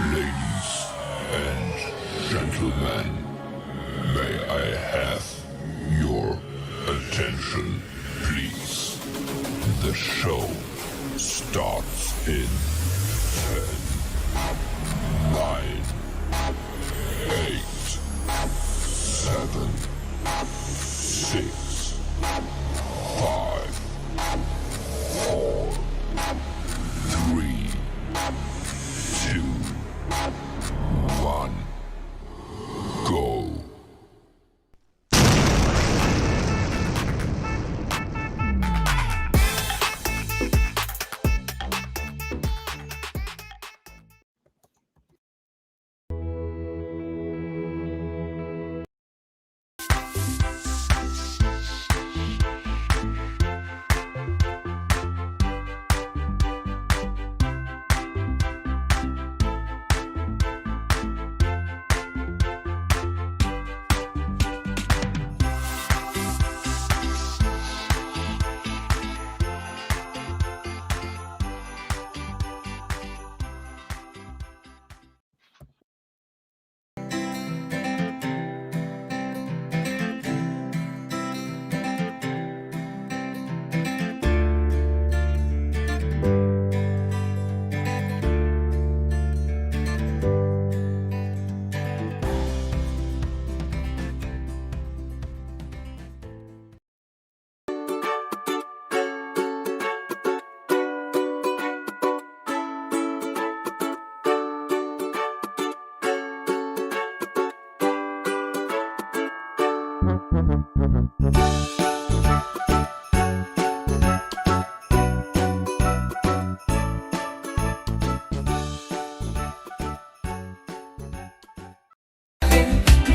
Ladies and gentlemen, may I have your attention, please? The show starts in 10, 9, 8, 7, 6, 5, 4, 3, 2, 1, go.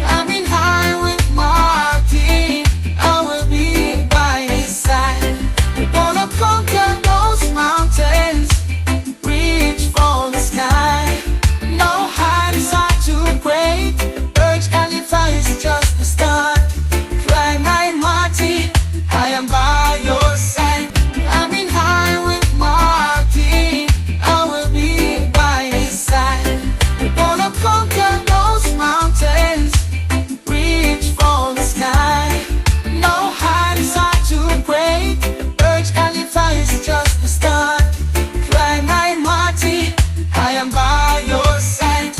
I'm in high with Marty. I will be by his side. We're gonna conquer those mountains, reach for the sky. No heights are too great. Urge Khalifa is just the start. Fly my Marty, I am by your side. I'm in high with Marty. I will be by his side. We're gonna conquer those mountains, reach for the sky. No heights are too great. Urge Khalifa is just the start. Fly my Marty, I am by your side.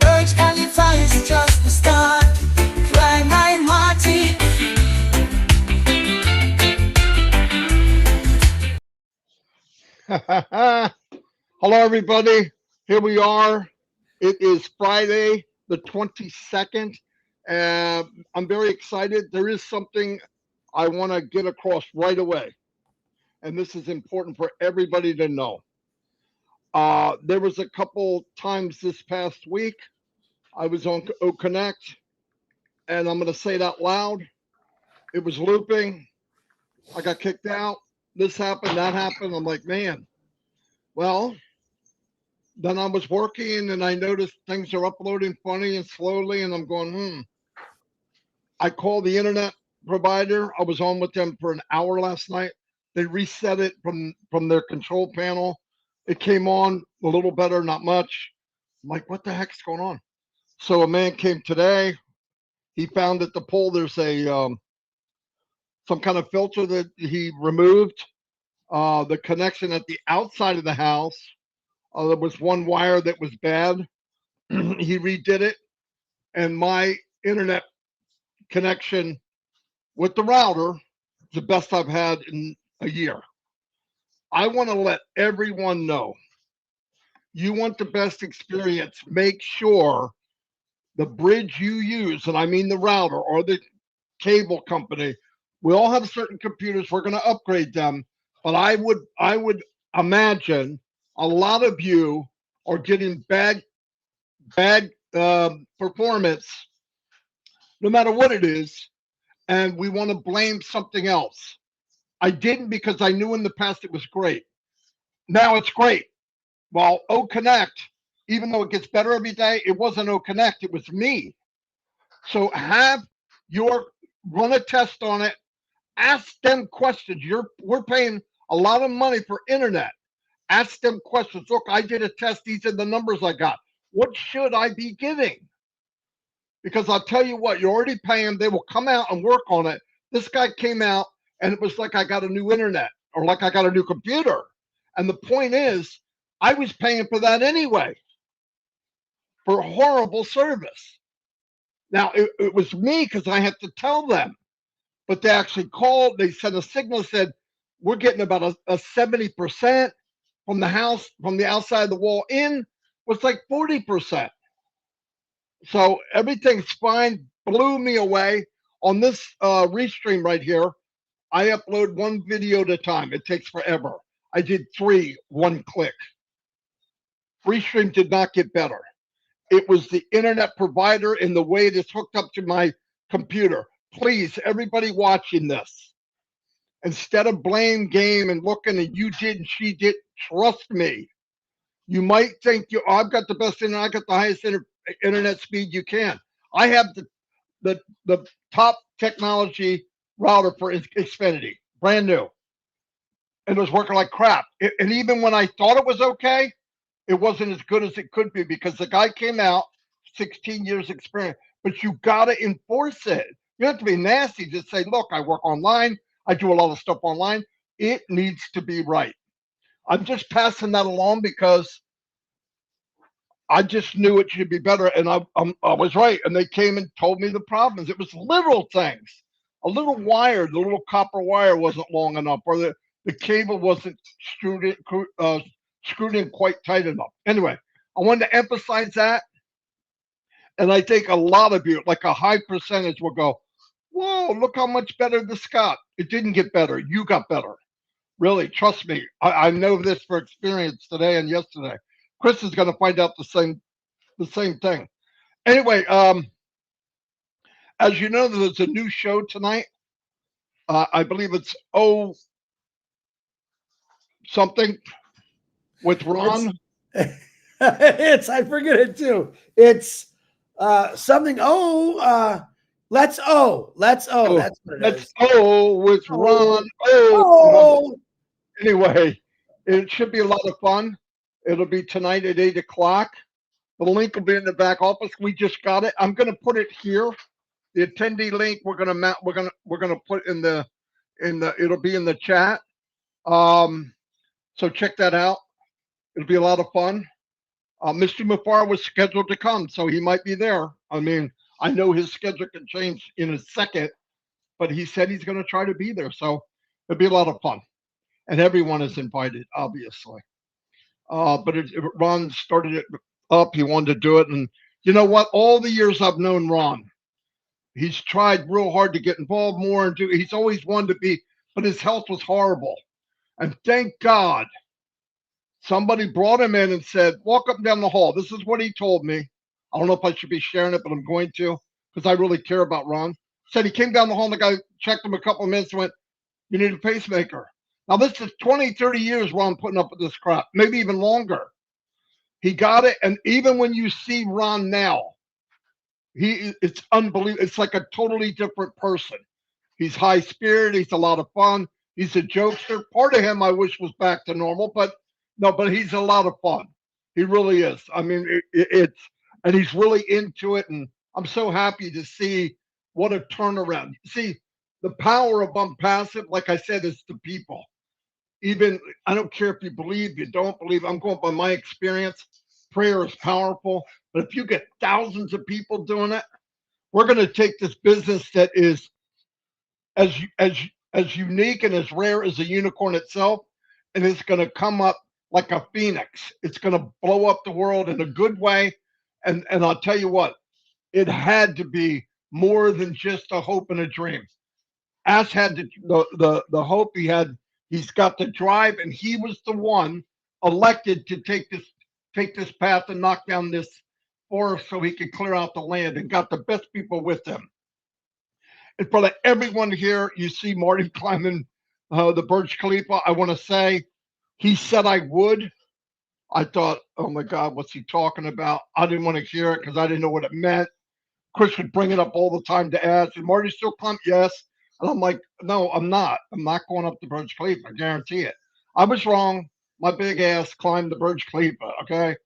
Urge Khalifa is just the start. Fly my Marty. Hello, everybody. Here we are. It is Friday, the 22nd. I'm very excited. There is something I want to get across right away, and this is important for everybody to know. There was a couple times this past week I was on Connect, and I'm going to say it out loud. It was looping. I got kicked out. This happened, that happened. I'm like, man. Well, then I was working and I noticed things are uploading funny and slowly, and I'm going, I called the internet provider. I was on with them for an hour last night. They reset it from their control panel. It came on a little better, not much. I'm like, what the heck's going on? So a man came today. He found at the pole there's a some kind of filter that he removed. The connection at the outside of the house. There was one wire that was bad. He redid it, and my internet connection with the router is the best I've had in a year. I want to let everyone know, you want the best experience, make sure the bridge you use, and I mean the router or the cable company, we all have certain computers, we're going to upgrade them, but I would imagine a lot of you are getting bad performance, no matter what it is, and we want to blame something else. I didn't, because I knew in the past it was great. Now it's great. Well, O Connect, even though it gets better every day, it wasn't O Connect, it was me. So have your run a test on it. Ask them questions. We're paying a lot of money for internet. Ask them questions. Look, I did a test. These are the numbers I got. What should I be getting? Because I'll tell you what, you're already paying. They will come out and work on it. This guy came out and it was like I got a new internet or like I got a new computer. And the point is, I was paying for that anyway for horrible service. Now, it was me because I had to tell them, but they actually called. They sent a signal, said, we're getting about a 70% from the house, from the outside of the wall in, was like 40%. So everything's fine. Blew me away. On this restream right here, I upload one video at a time. It takes forever. I did 3, 1 click. Restream did not get better. It was the internet provider and the way it is hooked up to my computer. Please, everybody watching this, instead of blame game and looking and you did and she did, trust me. You might think I've got the best internet, I got the highest internet speed you can. I have the top technology router for Xfinity, brand new. And it was working like crap. And even when I thought it was okay, it wasn't as good as it could be because the guy came out, 16 years experience, but you got to enforce it. You have to be nasty. Just say, look, I work online. I do a lot of stuff online. It needs to be right. I'm just passing that along because I just knew it should be better. And I was right. And they came and told me the problems. It was little things. A little wire, the little copper wire wasn't long enough, or the cable wasn't screwed in quite tight enough. Anyway, I wanted to emphasize that. And I think a lot of you, like a high percentage, will go, whoa, look how much better this got. It didn't get better. You got better. Really, trust me. I know this for experience today and yesterday. Chris is going to find out the same thing. Anyway, as you know, there's a new show tonight. I believe it's something with Ron. I forget it too. It's something. Let's O. That's what it is. With Ron. Anyway, it should be a lot of fun. It'll be tonight at 8:00. The link will be in the back office. We just got it. I'm going to put it here. The attendee link we're going to put in the it'll be in the chat. So check that out. It'll be a lot of fun. Mr. Mufar was scheduled to come, so he might be there. I mean, I know his schedule can change in a second, but he said he's going to try to be there. So it'll be a lot of fun. And everyone is invited, obviously. But Ron started it up. He wanted to do it. And you know what? All the years I've known Ron, he's tried real hard to get involved more and he's always wanted to be, but his health was horrible. And thank God somebody brought him in and said, walk up and down the hall. This is what he told me. I don't know if I should be sharing it, but I'm going to because I really care about Ron. Said he came down the hall and the guy checked him a couple of minutes and went, you need a pacemaker. Now, this is 20, 30 years Ron putting up with this crap, maybe even longer. He got it. And even when you see Ron now, it's unbelievable. It's like a totally different person. He's high spirited. He's a lot of fun. He's a jokester. Part of him I wish was back to normal, but he's a lot of fun. He really is. I mean, and he's really into it. And I'm so happy to see what a turnaround. See, the power of Onpassive, like I said, is the people. Even, I don't care if you believe, you don't believe, I'm going by my experience. Prayer is powerful. But if you get thousands of people doing it, we're going to take this business that is as unique and as rare as a unicorn itself, and it's going to come up like a phoenix. It's going to blow up the world in a good way. And I'll tell you what, it had to be more than just a hope and a dream. Ash had the hope. He's got the drive, and he was the one elected to take this path and knock down this forest so he could clear out the land, and got the best people with him. In front of everyone here, you see Marty climbing the Burj Khalifa. I want to say he said I would. I thought, oh my God, what's he talking about? I didn't want to hear it because I didn't know what it meant. Chris would bring it up all the time to ask. And Marty still climbed? Yes. And I'm like, no, I'm not. I'm not going up the Burj Khalifa. I guarantee it. I was wrong. My big ass climbed the Burj Khalifa. Okay.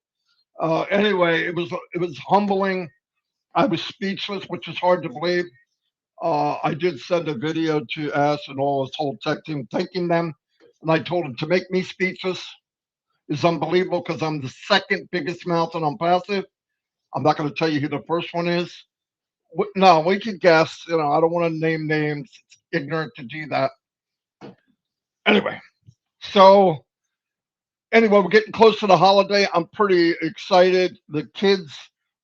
Anyway, it was humbling. I was speechless, which is hard to believe. I did send a video to Ash and all his whole tech team thanking them, and I told him to make me speechless is unbelievable because I'm the second biggest mountain on passive. I'm not going to tell you who the first one is. No, we can guess. I don't want to name names. It's ignorant to do that. Anyway, so anyway, we're getting close to the holiday. I'm pretty excited. The kids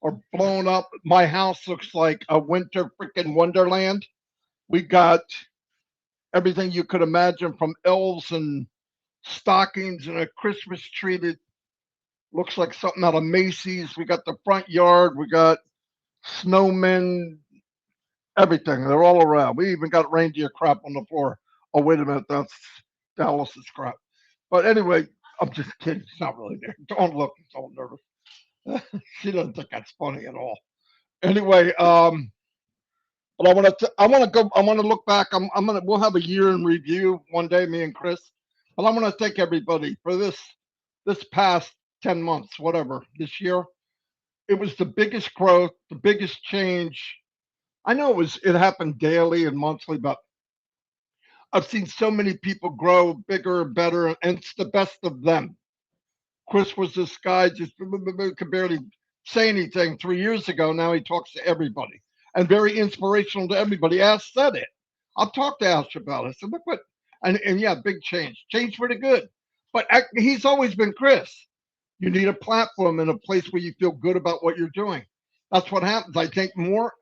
are blown up. My house looks like a winter freaking wonderland. We got everything you could imagine from elves and stockings and a Christmas tree that looks like something out of Macy's. We got the front yard. We got snowmen, everything. They're all around. We even got reindeer crap on the floor. Oh, wait a minute. That's Dallas's crap. But anyway, I'm just kidding. It's not really there. Don't look. I'm so nervous. She doesn't think that's funny at all. Anyway, but I want to look back. We'll have a year in review one day, me and Chris. But I want to thank everybody for this past 10 months, whatever, this year. It was the biggest growth, the biggest change. I know it happened daily and monthly, but I've seen so many people grow bigger and better, and it's the best of them. Chris was this guy just could barely say anything 3 years ago. Now he talks to everybody and very inspirational to everybody. Ash said it. I've talked to Ash about it. I said, look what, and yeah, big change for the good. But he's always been Chris. You need a platform and a place where you feel good about what you're doing. That's what happens. I think more.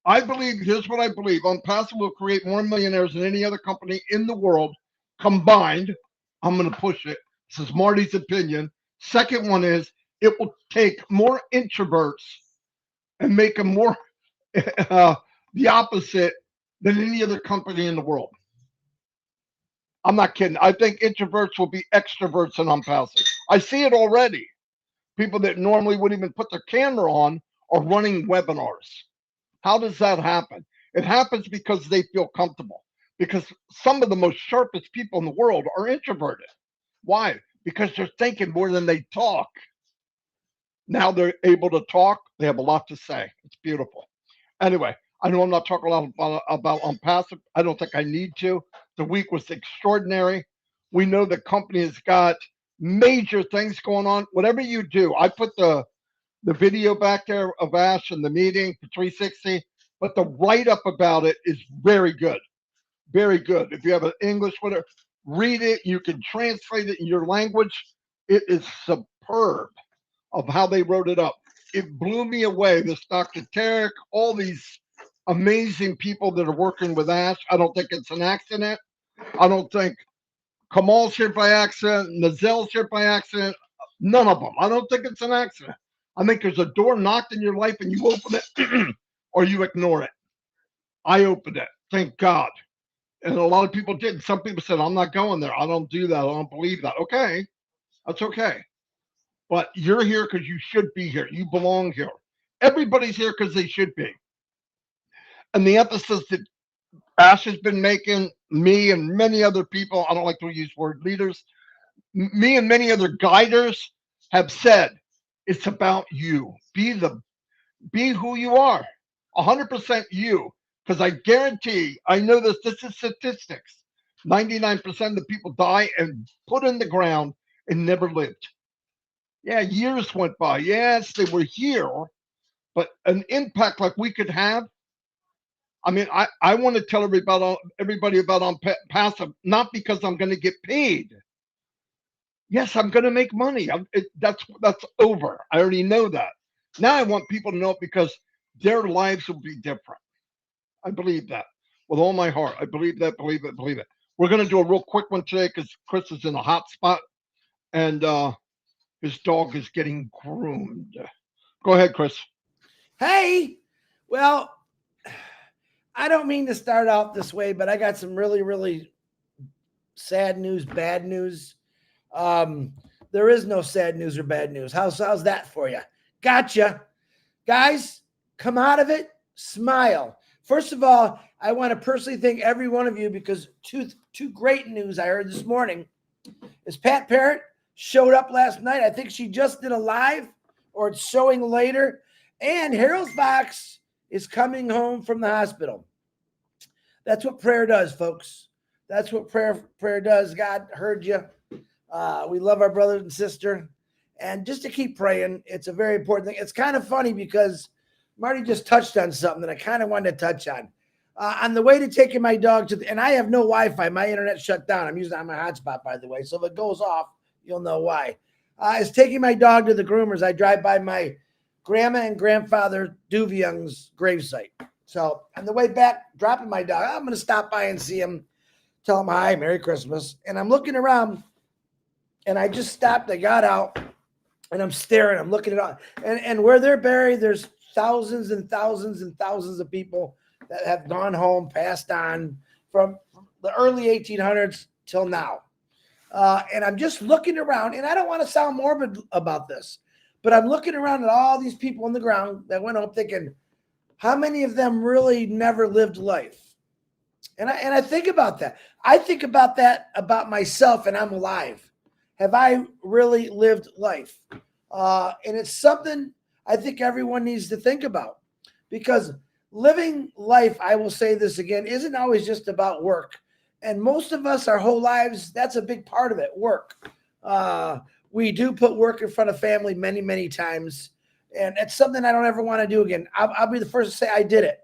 I believe, here's what I believe. Onpassive will create more millionaires than any other company in the world combined. I'm going to push it. This is Marty's opinion. Second one is it will take more introverts and make them more the opposite than any other company in the world. I'm not kidding. I think introverts will be extroverts in Onpassive. I see it already. People that normally wouldn't even put their camera on are running webinars. How does that happen? It happens because they feel comfortable. Because some of the most sharpest people in the world are introverted. Why? Because they're thinking more than they talk. Now they're able to talk. They have a lot to say. It's beautiful. Anyway, I know I'm not talking a lot about Onpassive. I don't think I need to. The week was extraordinary. We know the company has got major things going on. Whatever you do, I put the video back there of Ash and the meeting for 360, but the write-up about it is very good. Very good. If you have an English, whatever, read it. You can translate it in your language. It is superb of how they wrote it up. It blew me away. This Dr. Tarek, all these amazing people that are working with Ash. I don't think it's an accident. I don't think Kamal's here by accident. Nazel's here by accident. None of them. I don't think it's an accident. I think there's a door knocked in your life and you open it or you ignore it. I opened it. Thank God. And a lot of people did. Some people said, I'm not going there. I don't do that. I don't believe that. Okay. That's okay. But you're here because you should be here. You belong here. Everybody's here because they should be. And the emphasis that Ash has been making, me and many other people, I don't like to use word leaders, me and many other guiders have said, it's about you. Be who you are. 100% you. Because I guarantee, I know this is statistics. 99% of the people die and put in the ground and never lived. Yeah, years went by. Yes, they were here, but an impact like we could have. I mean, I want to tell everybody about Onpassive, not because I'm going to get paid. Yes, I'm going to make money. That's over. I already know that. Now I want people to know it because their lives will be different. I believe that with all my heart. I believe that, believe it, believe it. We're going to do a real quick one today because Chris is in a hot spot and his dog is getting groomed. Go ahead, Chris. Hey, well, I don't mean to start out this way, but I got some really, really sad news, bad news. There is no sad news or bad news. How's that for you? Gotcha. Guys, come out of it, smile. First of all, I want to personally thank every one of you because two great news I heard this morning is Pat Parrott showed up last night. I think she just did a live or it's showing later. And Harold Fox is coming home from the hospital. That's what prayer does, folks. That's what prayer does. God heard you. We love our brother and sister. And just to keep praying, it's a very important thing. It's kind of funny because Marty just touched on something that I kind of wanted to touch on. On the way to taking my dog and I have no Wi-Fi. My internet shut down. I'm using it on my hotspot, by the way. So if it goes off, you'll know why. Is taking my dog to the groomers. I drive by my grandma and grandfather Duvion's gravesite. So on the way back, dropping my dog, I'm going to stop by and see him, tell him hi, Merry Christmas. And I'm looking around, and I just stopped. I got out, and I'm staring. I'm looking at all. And where they're buried, there's thousands and thousands and thousands of people that have gone home, passed on from the early 1800s till now. And I'm just looking around, and I don't want to sound morbid about this, but I'm looking around at all these people on the ground that went home thinking, how many of them really never lived life? And I think about that. I think about that about myself, and I'm alive. Have I really lived life? And it's something I think everyone needs to think about, because living life, I will say this again, isn't always just about work. And most of us, our whole lives, that's a big part of it, work. We do put work in front of family many, many times. And it's something I don't ever want to do again. I'll be the first to say I did it.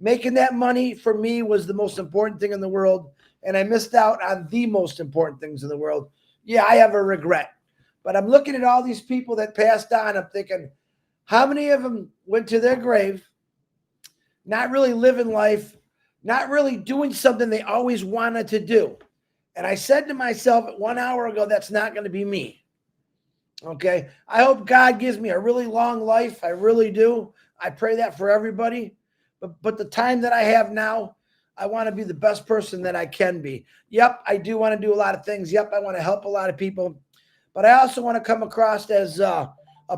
Making that money for me was the most important thing in the world. And I missed out on the most important things in the world. Yeah, I have a regret. But I'm looking at all these people that passed on. I'm thinking, how many of them went to their grave, not really living life, not really doing something they always wanted to do? And I said to myself 1 hour ago, that's not going to be me. Okay. I hope God gives me a really long life. I really do. I pray that for everybody. But the time that I have now, I want to be the best person that I can be. Yep. I do want to do a lot of things. Yep. I want to help a lot of people, but I also want to come across as a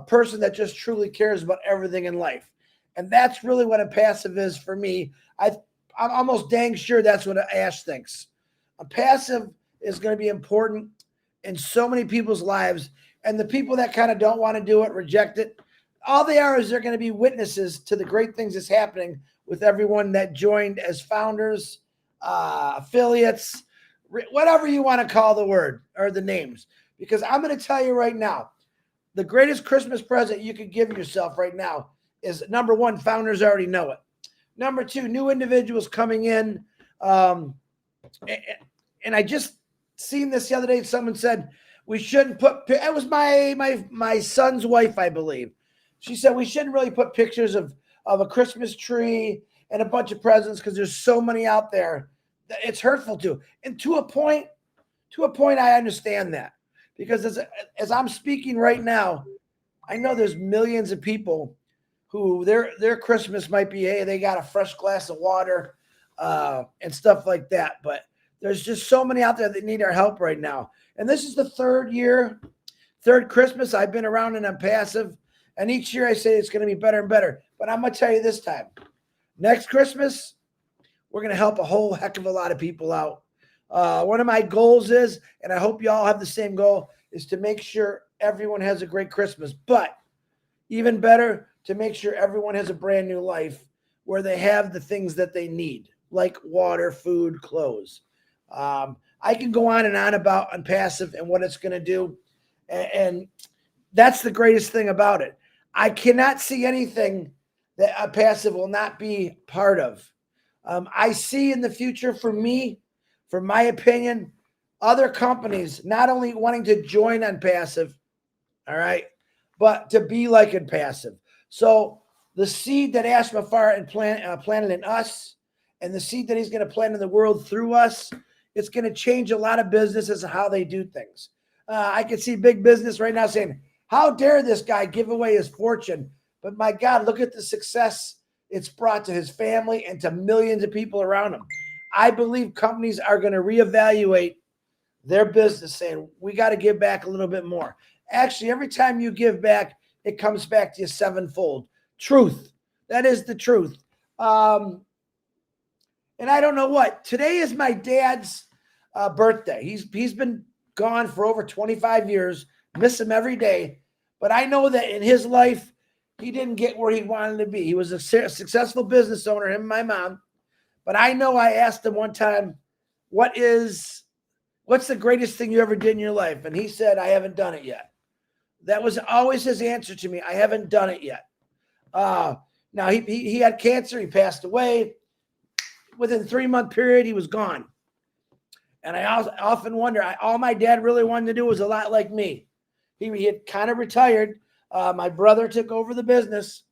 person that just truly cares about everything in life. And that's really what Onpassive is for me. I'm almost dang sure that's what Ash thinks. Onpassive is going to be important in so many people's lives. And the people that kind of don't want to do it, reject it, all they are is they're going to be witnesses to the great things that's happening with everyone that joined as founders, affiliates, whatever you want to call the word or the names. Because I'm going to tell you right now, the greatest Christmas present you could give yourself right now is, number one, founders already know it. Number two, new individuals coming in. And I just seen this the other day. Someone said, we shouldn't put, it was my son's wife, I believe. She said we shouldn't really put pictures of a Christmas tree and a bunch of presents because there's so many out there that it's hurtful to. And to a point, I understand that, because as I'm speaking right now, I know there's millions of people who their Christmas might be, hey, they got a fresh glass of water and stuff like that. But there's just so many out there that need our help right now. And this is the third Christmas I've been around in Onpassive. And each year I say it's going to be better and better. But I'm going to tell you this time, next Christmas, we're going to help a whole heck of a lot of people out. One of my goals is, and I hope you all have the same goal, is to make sure everyone has a great Christmas. But even better, to make sure everyone has a brand new life where they have the things that they need, like water, food, clothes. I can go on and on about Onpassive and what it's going to do. And that's the greatest thing about it. I cannot see anything that Onpassive will not be part of. I see in the future, for me, for my opinion, other companies not only wanting to join Onpassive, all right, but to be like Onpassive. So the seed that Ash Mafar planted in us, and the seed that he's going to plant in the world through us, it's going to change a lot of businesses and how they do things. I can see big business right now saying, how dare this guy give away his fortune? But my God, look at the success it's brought to his family and to millions of people around him. I believe companies are going to reevaluate their business, saying, we got to give back a little bit more. Actually, every time you give back, it comes back to you sevenfold. Truth. That is the truth. And I don't know what. Today is my dad's birthday. He's been gone for over 25 years. Miss him every day. But I know that in his life, he didn't get where he wanted to be. He was a successful business owner, him and my mom. But I know I asked him one time, what's the greatest thing you ever did in your life? And he said, I haven't done it yet. That was always his answer to me. I haven't done it yet. Now he had cancer. He passed away. Within a 3-month period, he was gone. And I often wonder, all my dad really wanted to do was a lot like me. He had kind of retired. My brother took over the business.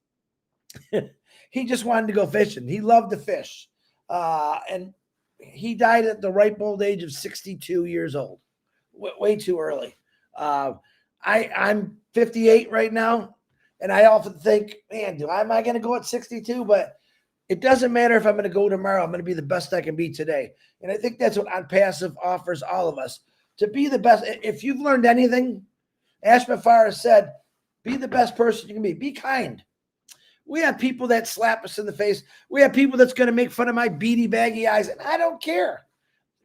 He just wanted to go fishing. He loved to fish. And he died at the ripe old age of 62 years old. Way too early. I'm 58 right now. And I often think, man, am I going to go at 62? But it doesn't matter if I'm going to go tomorrow. I'm going to be the best I can be today. And I think that's what Onpassive offers all of us, to be the best. If you've learned anything, Ash Mafara said, be the best person you can be. Be kind. We have people that slap us in the face. We have people that's going to make fun of my beady, baggy eyes, and I don't care.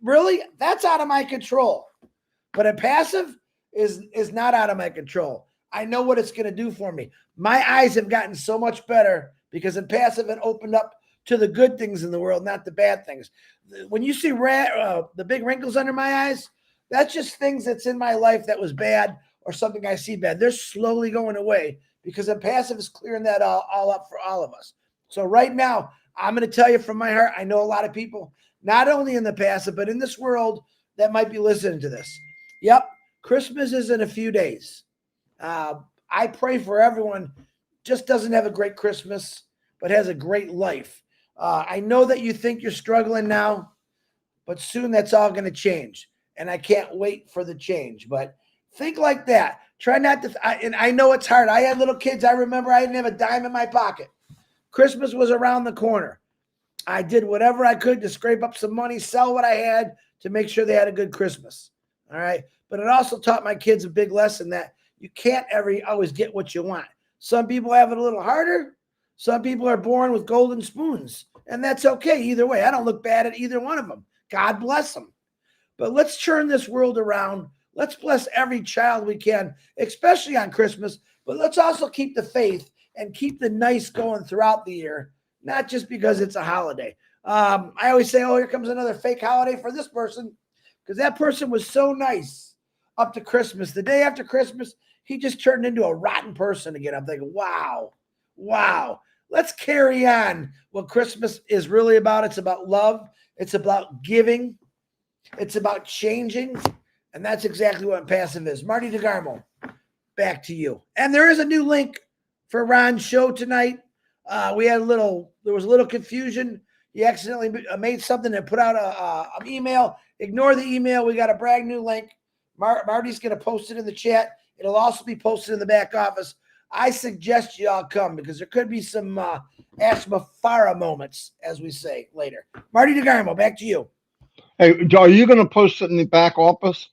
Really? That's out of my control. But Onpassive is not out of my control. I know what it's going to do for me. My eyes have gotten so much better because Onpassive had opened up to the good things in the world, not the bad things. When you see the big wrinkles under my eyes, that's just things that's in my life that was bad or something I see bad. They're slowly going away because Onpassive is clearing that all up for all of us. So right now, I'm going to tell you from my heart, I know a lot of people, not only in the passive, but in this world that might be listening to this. Yep, Christmas is in a few days. I pray for everyone just doesn't have a great Christmas, but has a great life. I know that you think you're struggling now, but soon that's all going to change. And I can't wait for the change. But think like that. Try not to, and I know it's hard. I had little kids. I remember I didn't have a dime in my pocket. Christmas was around the corner. I did whatever I could to scrape up some money, sell what I had to make sure they had a good Christmas. All right. But it also taught my kids a big lesson that you can't always get what you want. Some people have it a little harder. Some people are born with golden spoons, and that's okay either way. I don't look bad at either one of them. God bless them. But let's turn this world around. Let's bless every child we can, especially on Christmas. But let's also keep the faith and keep the nice going throughout the year, not just because it's a holiday. I always say, oh, here comes another fake holiday for this person, because that person was so nice up to Christmas. The day after Christmas, he just turned into a rotten person again. I'm thinking, wow. Let's carry on what Christmas is really about. It's about love. It's about giving. It's about changing. And that's exactly what Onpassive is. Marty DeGarmo, back to you. And there is a new link for Ron's show tonight. There was a little confusion. He accidentally made something and put out an email. Ignore the email. We got a brand new link. Marty's going to post it in the chat. It'll also be posted in the back office. I suggest you all come because there could be some Ash Mafara moments, as we say later. Marty DeGarmo, back to you. Hey, are you going to post it in the back office?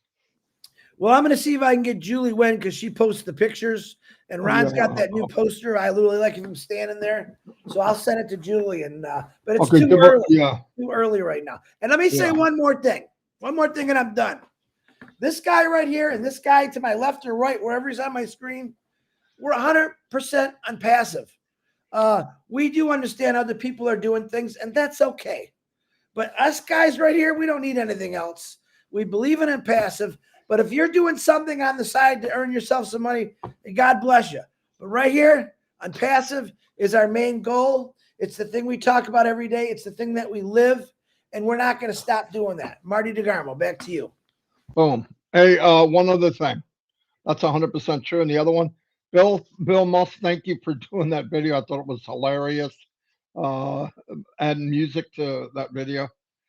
Well, I'm going to see if I can get Julie Wen because she posts the pictures. And Ron's got that new poster. I literally like him standing there. So I'll send it to Julie. But it's too early. Yeah. Too early right now. And let me say one more thing. One more thing and I'm done. This guy right here and this guy to my left or right, wherever he's on my screen, we're 100% Onpassive. We do understand other people are doing things, and that's okay. But us guys right here, we don't need anything else. We believe in Onpassive. But if you're doing something on the side to earn yourself some money, God bless you. But right here, Onpassive is our main goal. It's the thing we talk about every day. It's the thing that we live, and we're not going to stop doing that. Marty DeGarmo, back to you. Boom. Hey, one other thing. That's 100% true. And the other one, Bill Musk, thank you for doing that video. I thought it was hilarious. Adding music to that video.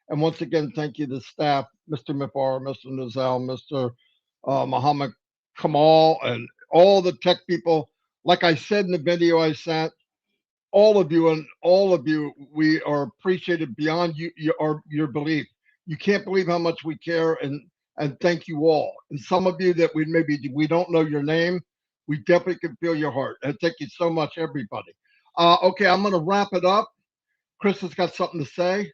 And once again, thank you to the staff, Mr. Mifar, Mr. Nizal, Mr. Muhammad Kamal, and all the tech people. Like I said in the video I sent, all of you, we are appreciated beyond your belief. You can't believe how much we care, and thank you all. And some of you that we don't know your name, we definitely can feel your heart. And thank you so much, everybody. Okay, I'm going to wrap it up. Chris has got something to say.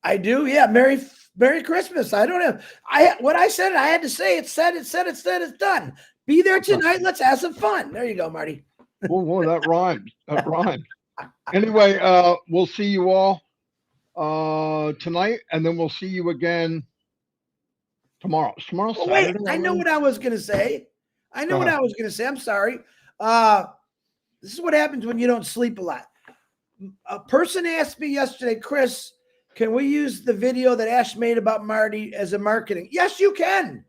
I do. Yeah. Merry Christmas. I don't have. What I said. I had to say. It's said. It's said. It's said. It's done. Be there tonight. Let's have some fun. There you go, Marty. Whoa, that rhymes. That rhymes. Anyway, we'll see you all tonight, and then we'll see you again tomorrow. Tomorrow's Oh, wait, Saturday. I know already? what I was gonna say. I know Go what ahead. I was gonna say. I'm sorry. This is what happens when you don't sleep a lot. A person asked me yesterday, Chris, can we use the video that Ash made about Marty as a marketing? Yes, you can.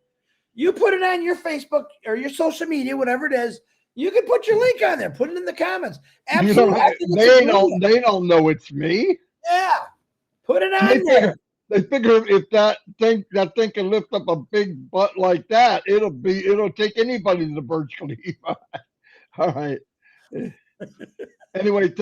You put it on your Facebook or your social media, whatever it is. You can put your link on there. Put it in the comments. You Absolutely. don't, I think it's a brilliant. they don't know it's me. Yeah. Put it They on there. figure, they figure if that thing can lift up a big butt like that, it'll take anybody to Burj Khalifa. All right. Anyway.